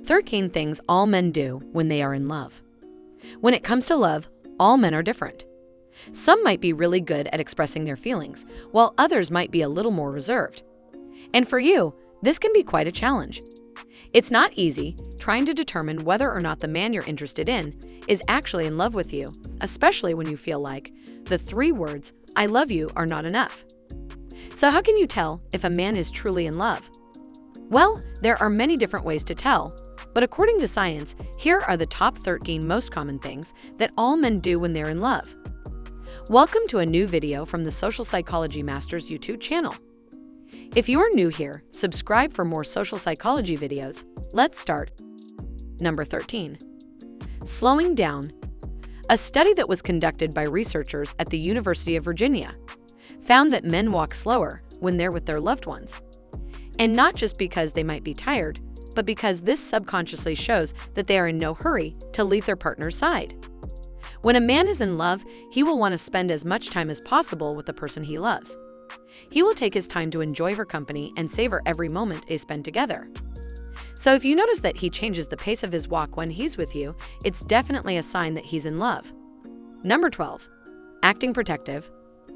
13 things all men do when they are in love. When it comes to love, all men are different. Some might be really good at expressing their feelings, while others might be a little more reserved. And for you, this can be quite a challenge. It's not easy trying to determine whether or not the man you're interested in is actually in love with you, especially when you feel like the 3 words, "I love you," are not enough. So how can you tell if a man is truly in love? Well, there are many different ways to tell, but according to science, here are the top 13 most common things that all men do when they're in love. Welcome to a new video from the Social Psychology Masters YouTube channel. If you are new here, subscribe for more social psychology videos. Let's start. Number 13. Slowing down. A study that was conducted by researchers at the University of Virginia found that men walk slower when they're with their loved ones. And not just because they might be tired, but because this subconsciously shows that they are in no hurry to leave their partner's side. When a man is in love, he will want to spend as much time as possible with the person he loves. He will take his time to enjoy her company and savor every moment they spend together. So if you notice that he changes the pace of his walk when he's with you, it's definitely a sign that he's in love. Number 12. Acting protective.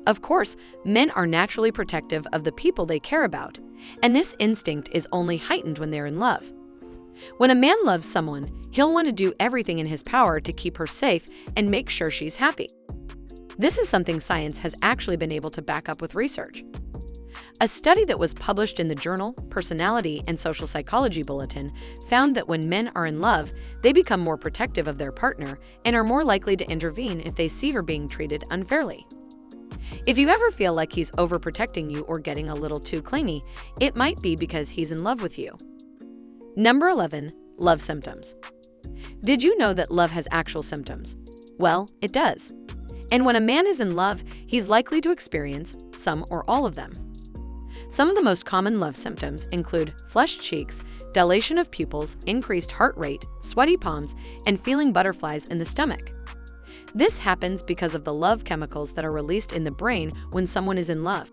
Of course, men are naturally protective of the people they care about, and this instinct is only heightened when they're in love. When a man loves someone, he'll want to do everything in his power to keep her safe and make sure she's happy. This is something science has actually been able to back up with research. A study that was published in the journal Personality and Social Psychology Bulletin found that when men are in love, they become more protective of their partner and are more likely to intervene if they see her being treated unfairly. If you ever feel like he's overprotecting you or getting a little too clingy, it might be because he's in love with you. Number 11. Love symptoms. Did you know that love has actual symptoms? Well, it does. And when a man is in love, he's likely to experience some or all of them. Some of the most common love symptoms include flushed cheeks, dilation of pupils, increased heart rate, sweaty palms, and feeling butterflies in the stomach. This happens because of the love chemicals that are released in the brain when someone is in love.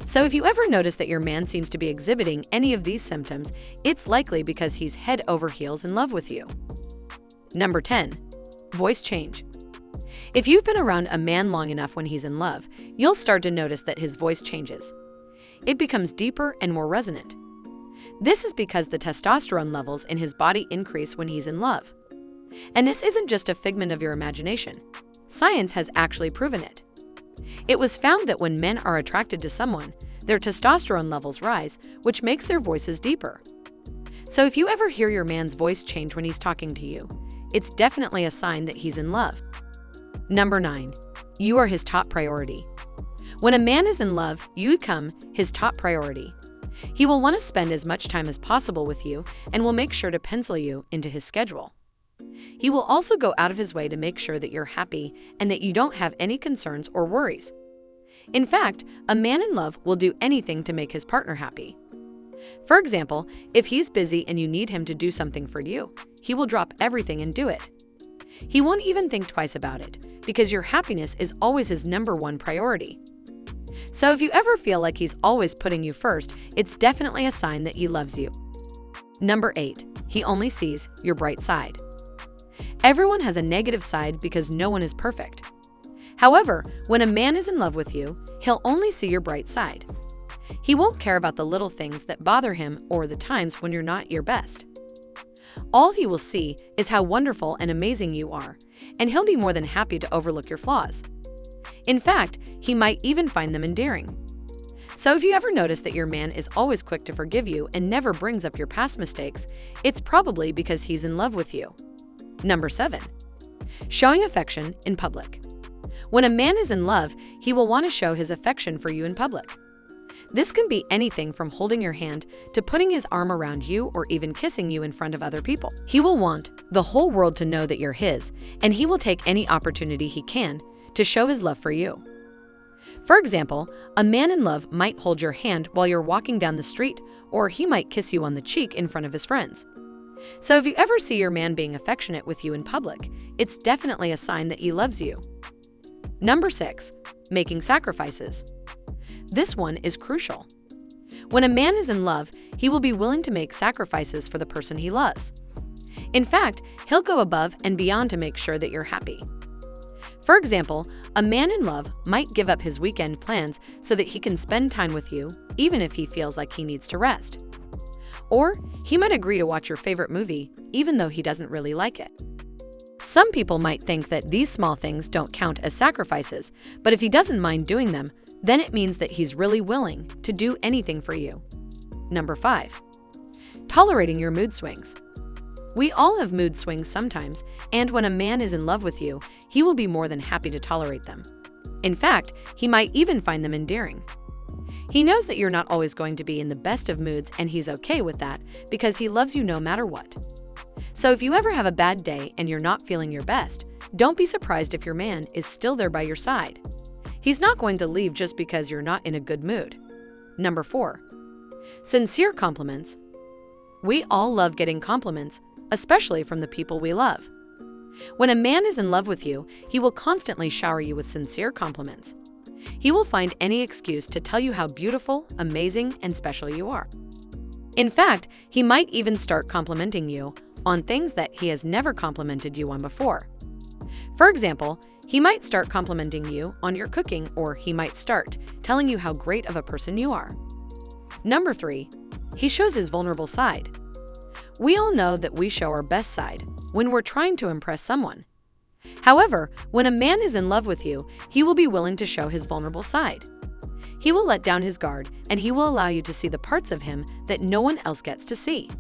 So if you ever notice that your man seems to be exhibiting any of these symptoms, it's likely because he's head over heels in love with you. Number 10. Voice change. If you've been around a man long enough when he's in love, you'll start to notice that his voice changes. It becomes deeper and more resonant. This is because the testosterone levels in his body increase when he's in love. And this isn't just a figment of your imagination. Science has actually proven it. It was found that when men are attracted to someone, their testosterone levels rise, which makes their voices deeper. So if you ever hear your man's voice change when he's talking to you, it's definitely a sign that he's in love. Number 9. You are his top priority. When a man is in love, you become his top priority. He will want to spend as much time as possible with you and will make sure to pencil you into his schedule. He will also go out of his way to make sure that you're happy and that you don't have any concerns or worries. In fact, a man in love will do anything to make his partner happy. For example, if he's busy and you need him to do something for you, he will drop everything and do it. He won't even think twice about it, because your happiness is always his number 1 priority. So if you ever feel like he's always putting you first, it's definitely a sign that he loves you. Number 8. He only sees your bright side. Everyone has a negative side because no one is perfect. However, when a man is in love with you, he'll only see your bright side. He won't care about the little things that bother him or the times when you're not your best. All he will see is how wonderful and amazing you are, and he'll be more than happy to overlook your flaws. In fact, he might even find them endearing. So if you ever notice that your man is always quick to forgive you and never brings up your past mistakes, it's probably because he's in love with you. Number 7. Showing affection in public. When a man is in love, he will want to show his affection for you in public. This can be anything from holding your hand to putting his arm around you or even kissing you in front of other people. He will want the whole world to know that you're his, and he will take any opportunity he can to show his love for you. For example, a man in love might hold your hand while you're walking down the street, or he might kiss you on the cheek in front of his friends. So if you ever see your man being affectionate with you in public, it's definitely a sign that he loves you. Number 6. Making sacrifices. This one is crucial. When a man is in love, he will be willing to make sacrifices for the person he loves. In fact, he'll go above and beyond to make sure that you're happy. For example, a man in love might give up his weekend plans so that he can spend time with you, even if he feels like he needs to rest. Or he might agree to watch your favorite movie, even though he doesn't really like it. Some people might think that these small things don't count as sacrifices, but if he doesn't mind doing them, then it means that he's really willing to do anything for you. Number 5. Tolerating your mood swings. We all have mood swings sometimes, and when a man is in love with you, he will be more than happy to tolerate them. In fact, he might even find them endearing. He knows that you're not always going to be in the best of moods, and he's okay with that because he loves you no matter what. So if you ever have a bad day and you're not feeling your best, don't be surprised if your man is still there by your side. He's not going to leave just because you're not in a good mood. Number 4. Sincere compliments. We all love getting compliments, especially from the people we love. When a man is in love with you, he will constantly shower you with sincere compliments. He will find any excuse to tell you how beautiful, amazing, and special you are. In fact, he might even start complimenting you on things that he has never complimented you on before. For example, he might start complimenting you on your cooking, or he might start telling you how great of a person you are. Number 3. He shows his vulnerable side. We all know that we show our best side when we're trying to impress someone. However, when a man is in love with you, he will be willing to show his vulnerable side. He will let down his guard, and he will allow you to see the parts of him that no one else gets to see.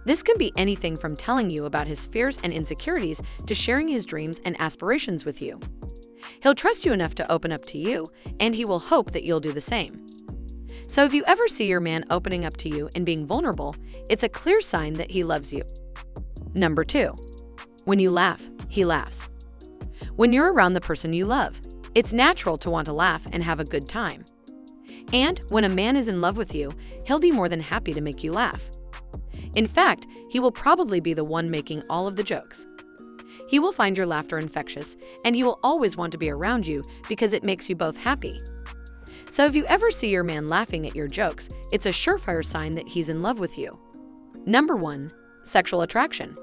This can be anything from telling you about his fears and insecurities to sharing his dreams and aspirations with you. He'll trust you enough to open up to you, and he will hope that you'll do the same. So if you ever see your man opening up to you and being vulnerable, it's a clear sign that he loves you. Number 2. When you laugh, he laughs. When you're around the person you love, it's natural to want to laugh and have a good time. And when a man is in love with you, he'll be more than happy to make you laugh. In fact, he will probably be the one making all of the jokes. He will find your laughter infectious, and he will always want to be around you because it makes you both happy. So if you ever see your man laughing at your jokes, it's a surefire sign that he's in love with you. Number 1. Sexual attraction.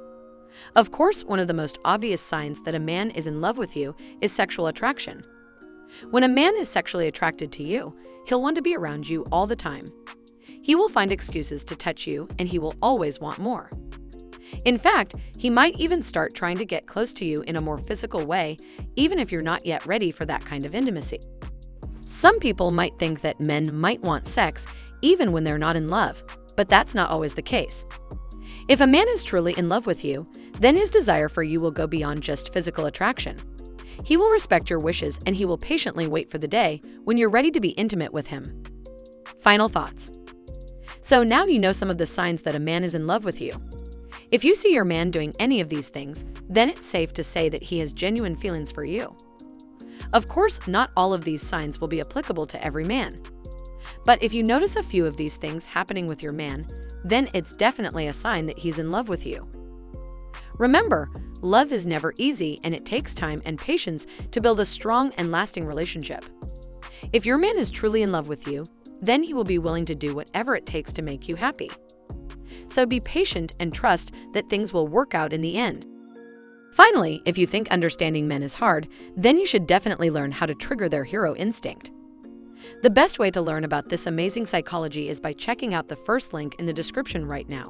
Of course, one of the most obvious signs that a man is in love with you is sexual attraction. When a man is sexually attracted to you, he'll want to be around you all the time. He will find excuses to touch you, and he will always want more. In fact, he might even start trying to get close to you in a more physical way, even if you're not yet ready for that kind of intimacy. Some people might think that men might want sex even when they're not in love, but that's not always the case. If a man is truly in love with you, then his desire for you will go beyond just physical attraction. He will respect your wishes, and he will patiently wait for the day when you're ready to be intimate with him. Final thoughts. So now you know some of the signs that a man is in love with you. If you see your man doing any of these things, then it's safe to say that he has genuine feelings for you. Of course, not all of these signs will be applicable to every man. But if you notice a few of these things happening with your man, then it's definitely a sign that he's in love with you. Remember, love is never easy, and it takes time and patience to build a strong and lasting relationship. If your man is truly in love with you, then he will be willing to do whatever it takes to make you happy. So be patient and trust that things will work out in the end. Finally, if you think understanding men is hard, then you should definitely learn how to trigger their hero instinct. The best way to learn about this amazing psychology is by checking out the first link in the description right now.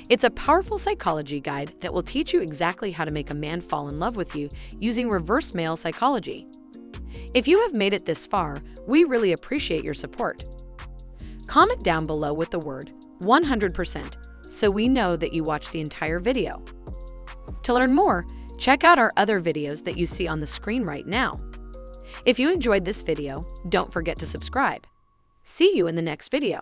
It's a powerful psychology guide that will teach you exactly how to make a man fall in love with you using reverse male psychology. If you have made it this far, we really appreciate your support. Comment down below with the word 100% so we know that you watched the entire video. To learn more, check out our other videos that you see on the screen right now. If you enjoyed this video, don't forget to subscribe. See you in the next video.